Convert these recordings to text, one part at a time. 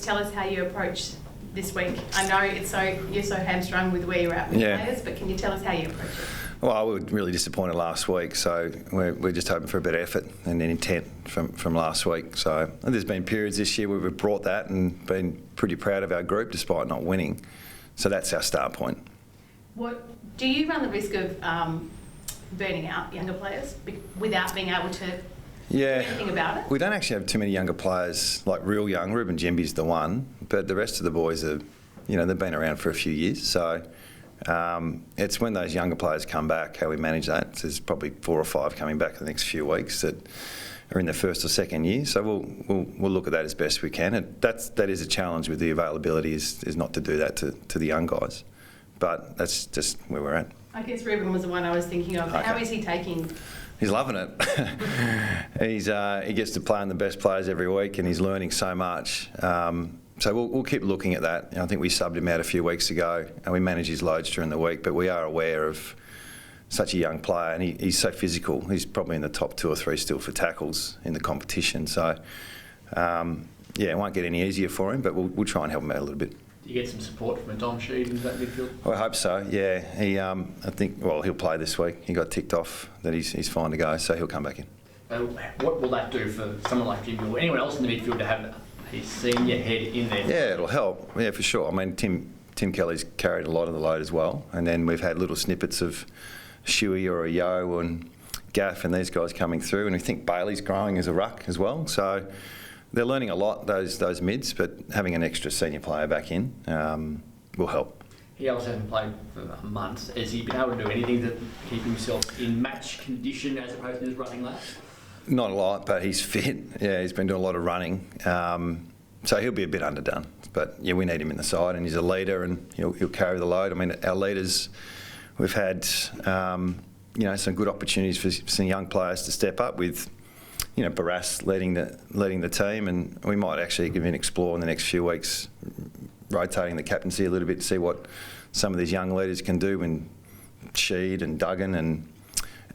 tell us how you approach this week? I know you're so hamstrung with where you're at with players, but can you tell us how you approach it? Well, we were really disappointed last week, so we're just hoping for a bit of effort and intent from last week. So and there's been periods this year where we've brought that and been pretty proud of our group despite not winning. So that's our start point. What do you run the risk of burning out younger players without being able to do anything about it? We don't actually have too many younger players, like real young. Reuben Zaharakis the one, but the rest of the boys are, they've been around for a few years. So it's when those younger players come back, how we manage that. There's probably 4 or 5 coming back in the next few weeks that are in their first or second year. So we'll look at that as best we can. And that is a challenge with the availability is not to do that to the young guys. But that's just where we're at. I guess Reuben was the one I was thinking of. Okay. How is he taking? He's loving it. He gets to play on the best players every week, and he's learning so much. So we'll keep looking at that. I think we subbed him out a few weeks ago, and we manage his loads during the week. But we are aware of such a young player, and he's so physical. He's probably in the top 2 or 3 still for tackles in the competition. So it won't get any easier for him, but we'll try and help him out a little bit. Do you get some support from a Dom Sheed in that midfield? Well, I hope so. Yeah, I think he'll play this week. He got ticked off that he's fine to go, so he'll come back in. What will that do for someone like Jimmy or anyone else in the midfield to have his senior head in there? Yeah, it'll help. Yeah, for sure. I mean, Tim Kelly's carried a lot of the load as well, and then we've had little snippets of Shuey or a Yo and Gaff and these guys coming through, and we think Bailey's growing as a ruck as well. So they're learning a lot, those mids, but having an extra senior player back in will help. He also hasn't played for months. Has he been able to do anything to keep himself in match condition as opposed to just running laps? Not a lot, but he's fit. Yeah, he's been doing a lot of running. So he'll be a bit underdone. But yeah, we need him in the side, and he's a leader, and he'll carry the load. I mean, our leaders, we've had some good opportunities for some young players to step up with. Barras leading the team, and we might actually give him an explore in the next few weeks, rotating the captaincy a little bit to see what some of these young leaders can do, and Sheed and Duggan and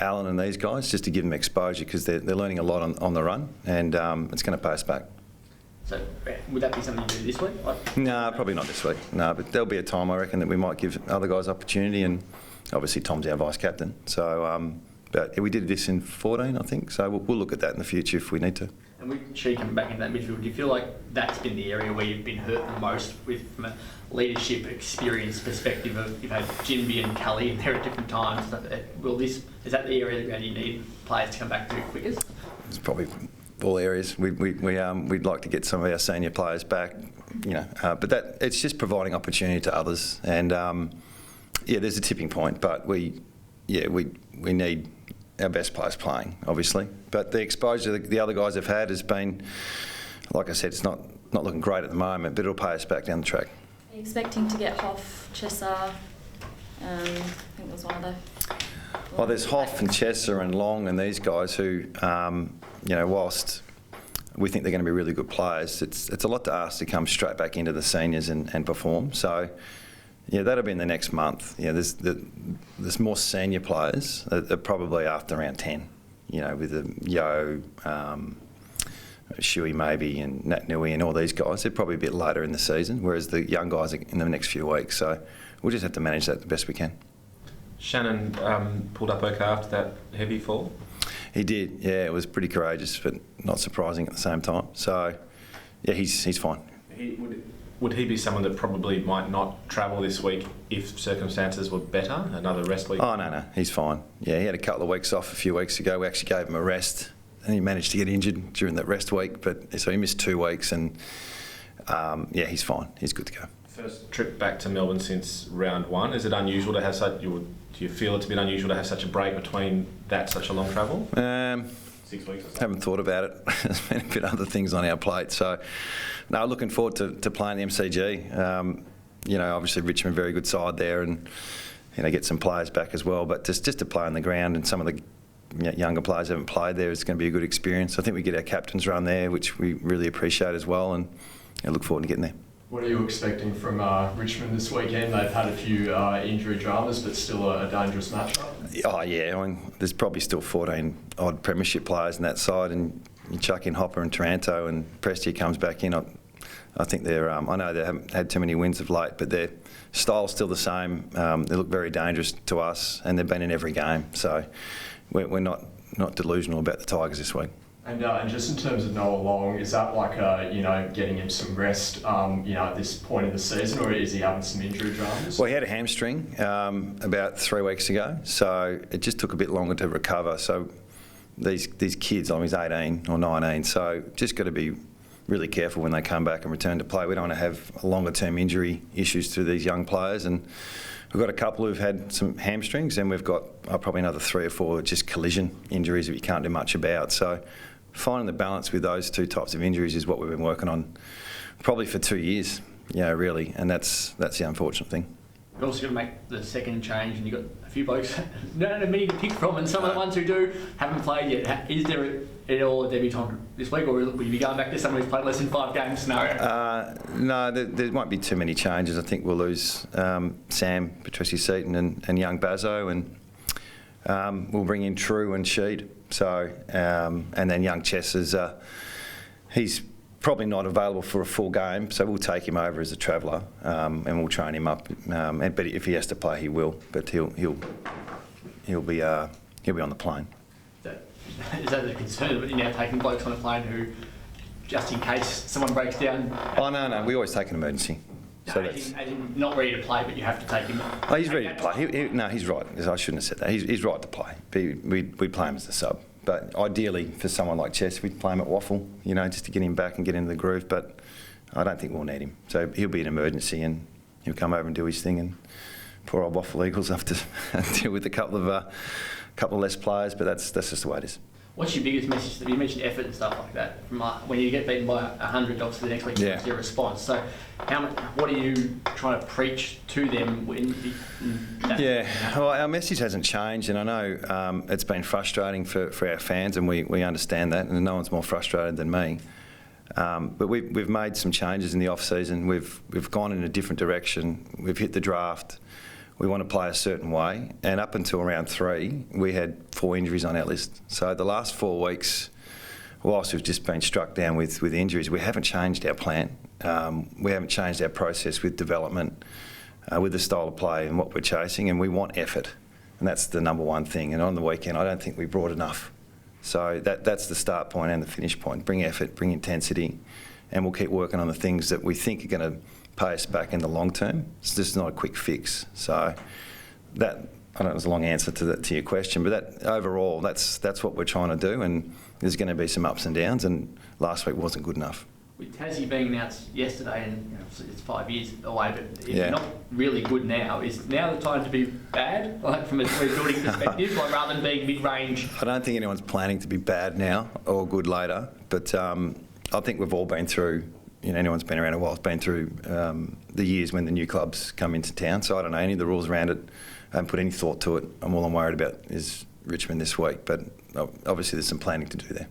Allen and these guys, just to give them exposure because they're learning a lot on the run, and it's going to pay us back. So would that be something you do this week? No, probably not this week. No, but there'll be a time I reckon that we might give other guys opportunity, and obviously Tom's our vice captain. So. But we did this in 14, I think, so we'll look at that in the future if we need to. And with She coming back into that midfield, do you feel like that's been the area where you've been hurt the most from a leadership experience perspective of you've had Jinby and Kelly in there at different times? Is that the area that you need players to come back to quickest? It's probably all areas. We'd like to get some of our senior players back, but it's just providing opportunity to others. And there's a tipping point, but we need our best players playing, obviously. But the exposure the other guys have had has been, like I said, it's not looking great at the moment, but it'll pay us back down the track. Are you expecting to get Hoff, Chesser, I think there's one other? Well, there's Hoff and Chesser and Long and these guys who, whilst we think they're going to be really good players, it's a lot to ask to come straight back into the seniors and perform. So, yeah, that'll be in the next month. There's more senior players that are probably after around 10, with the Yo, Shuey maybe, and Nat Nui and all these guys. They're probably a bit later in the season, whereas the young guys are in the next few weeks. So we'll just have to manage that the best we can. Shannon pulled up okay after that heavy fall? He did, yeah. It was pretty courageous, but not surprising at the same time. So, yeah, he's fine. Would he be someone that probably might not travel this week if circumstances were better? Another rest week? Oh, no, he's fine. Yeah, he had a couple of weeks off a few weeks ago. We actually gave him a rest, and he managed to get injured during that rest week. So he missed 2 weeks, and he's fine. He's good to go. First trip back to Melbourne since round 1. Is it unusual to have such? Do you feel it's a bit unusual to have such a break between such a long travel? 6 weeks or so? Haven't thought about it. There's been a bit of other things on our plate. So, no, looking forward to playing the MCG. Obviously Richmond, very good side there, and get some players back as well. But just to play on the ground, and some of the younger players haven't played there, it's going to be a good experience. I think we get our captains run there, which we really appreciate as well, and look forward to getting there. What are you expecting from Richmond this weekend? They've had a few injury dramas, but still a dangerous matchup. Oh, yeah. I mean, there's probably still 14 odd premiership players in that side, and you chuck in Hopper and Taranto, and Prestia comes back in. I think they're. I know they haven't had too many wins of late, but their style's still the same. They look very dangerous to us, and they've been in every game. So we're not delusional about the Tigers this week. And just in terms of Noah Long, is that like getting him some rest, at this point in the season, or is he having some injury dramas? Well, he had a hamstring about 3 weeks ago, so it just took a bit longer to recover. So these kids, he's 18 or 19, so just got to be really careful when they come back and return to play. We don't want to have longer term injury issues to these young players, and we've got a couple who've had some hamstrings, and we've got probably another 3 or 4 just collision injuries that you can't do much about. So finding the balance with those 2 types of injuries is what we've been working on probably for 2 years, really, and that's the unfortunate thing. You've also got to make the second change, and you've got a few blokes not many to pick from, and some of the ones who do haven't played yet. Is there at all a debutant this week, or will you be going back to someone who's played less than 5 games scenario? No, there won't be too many changes. I think we'll lose Sam Patrici-Seaton and young Bazzo, and we'll bring in True and Sheed. So, and then young Chess he's probably not available for a full game, so we'll take him over as a traveller, and we'll train him up. But if he has to play, he will. But he'll be on the plane. Is that the concern? But you're now taking blokes on a plane who, just in case someone breaks down. Oh no, we always take an emergency. No, So as in not ready to play, but you have to take him. Oh, he's ready to play. No, he's right. I shouldn't have said that. He's right to play. We'd play him as the sub. But ideally, for someone like Chess, we'd play him at Waffle, just to get him back and get into the groove. But I don't think we'll need him. So he'll be an emergency, and he'll come over and do his thing. And poor old Waffle Eagles have to deal with a couple of less players. But that's just the way it is. What's your biggest message? You mentioned effort and stuff like that. From when you get beaten by 100, obviously the next week is your response. So, what are you trying to preach to them? Well, our message hasn't changed, and I know it's been frustrating for our fans, and we understand that, and no one's more frustrated than me. But we've made some changes in the off season. We've gone in a different direction. We've hit the draft. We want to play a certain way, and up until round 3, we had 4 injuries on our list. So the last 4 weeks, whilst we've just been struck down with injuries, we haven't changed our plan. We haven't changed our process with development, with the style of play and what we're chasing, and we want effort, and that's the number one thing. And on the weekend, I don't think we brought enough. So that's the start point and the finish point. Bring effort, bring intensity, and we'll keep working on the things that we think are going to pay us back in the long term. It's just not a quick fix. So that, I know it was a long answer to your question, but that overall, that's what we're trying to do, and there's going to be some ups and downs, and last week wasn't good enough. With Tassie being announced yesterday, and it's 5 years away, but if you're not really good now, is now the time to be bad, like from a rebuilding perspective, rather than being mid-range? I don't think anyone's planning to be bad now or good later, but I think we've all been through, anyone's been around a while, has been through the years when the new clubs come into town. So I don't know any of the rules around it. I haven't put any thought to it. All I'm worried about is Richmond this week, but obviously there's some planning to do there.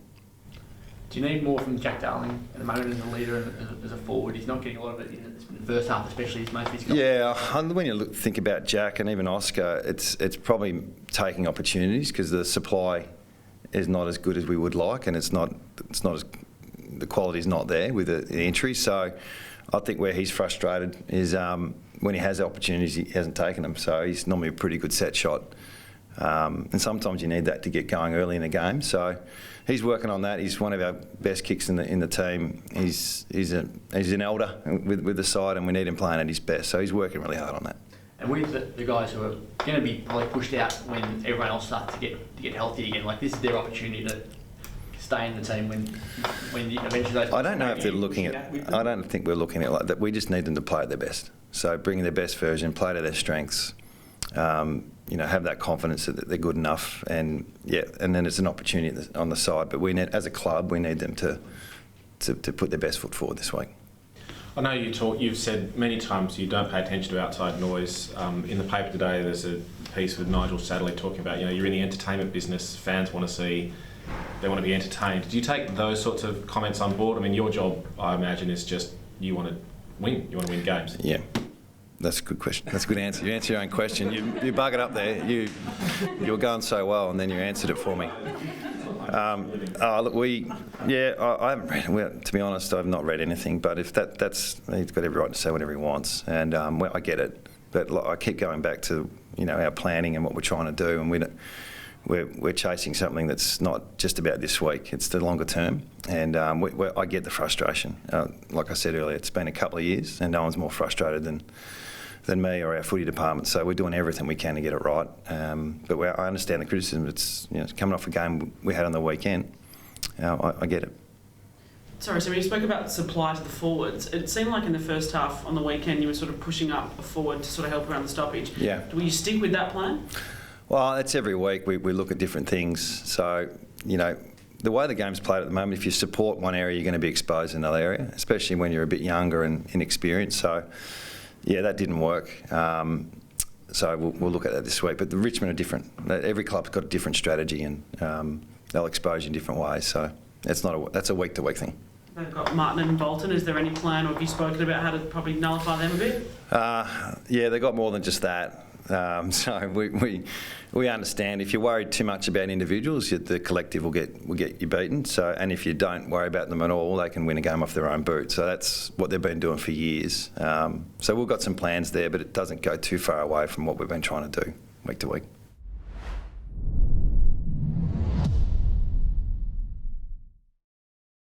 Do you need more from Jack Darling at the moment as a leader and as a forward? He's not getting a lot of it in the first half, especially as most of his guys. Yeah, when you think about Jack and even Oscar, it's probably taking opportunities because the supply is not as good as we would like, and it's not as the quality's not there with the entry. So I think where he's frustrated is when he has opportunities, he hasn't taken them. So he's normally a pretty good set shot. And sometimes you need that to get going early in a game. So he's working on that. He's one of our best kicks in the team. He's an elder with the side, and we need him playing at his best. So he's working really hard on that. And with the guys who are going to be probably pushed out when everyone else starts to get healthy again, this is their opportunity to stay in the team when eventually those. I don't know if they're looking at. I don't think we're looking at it like that. We just need them to play at their best. So bring their best version, play to their strengths. Have that confidence that they're good enough, and then it's an opportunity on the side. But we need, as a club, we need them to put their best foot forward this week. I know you've said many times you don't pay attention to outside noise. In the paper today, there's a piece with Nigel Sadlerly talking about, you're in the entertainment business. Fans want to be entertained. Do you take those sorts of comments on board? I mean, your job, I imagine, is just you want to win. You want to win games. Yeah. That's a good question. That's a good answer. You answer your own question. You bug it up there. You were going so well, and then you answered it for me. Look, I haven't read. Well, to be honest, I've not read anything. But if that's he's got every right to say whatever he wants, and I get it. But I keep going back to our planning and what we're trying to do, and we're chasing something that's not just about this week. It's the longer term, and I get the frustration. Like I said earlier, it's been a couple of years, and no one's more frustrated than me or our footy department. So we're doing everything we can to get it right. But I understand the criticism. It's coming off a game we had on the weekend. I get it. Sorry, so when you spoke about supply to the forwards, it seemed like in the first half on the weekend you were sort of pushing up a forward to sort of help around the stoppage. Yeah. Will you stick with that plan? Well, it's every week we look at different things. So, the way the game's played at the moment, if you support one area, you're going to be exposed in another area, especially when you're a bit younger and inexperienced. So, yeah, that didn't work. So we'll look at that this week. But the Richmond are different. Every club's got a different strategy, and they'll expose you in different ways. So that's a week-to-week thing. They've got Martin and Bolton. Is there any plan, or have you spoken about how to probably nullify them a bit? Yeah, they've got more than just that. So we understand if you're worried too much about individuals, the collective will get you beaten. So, and if you don't worry about them at all, they can win a game off their own boot. So that's what they've been doing for years. So we've got some plans there, but it doesn't go too far away from what we've been trying to do week to week.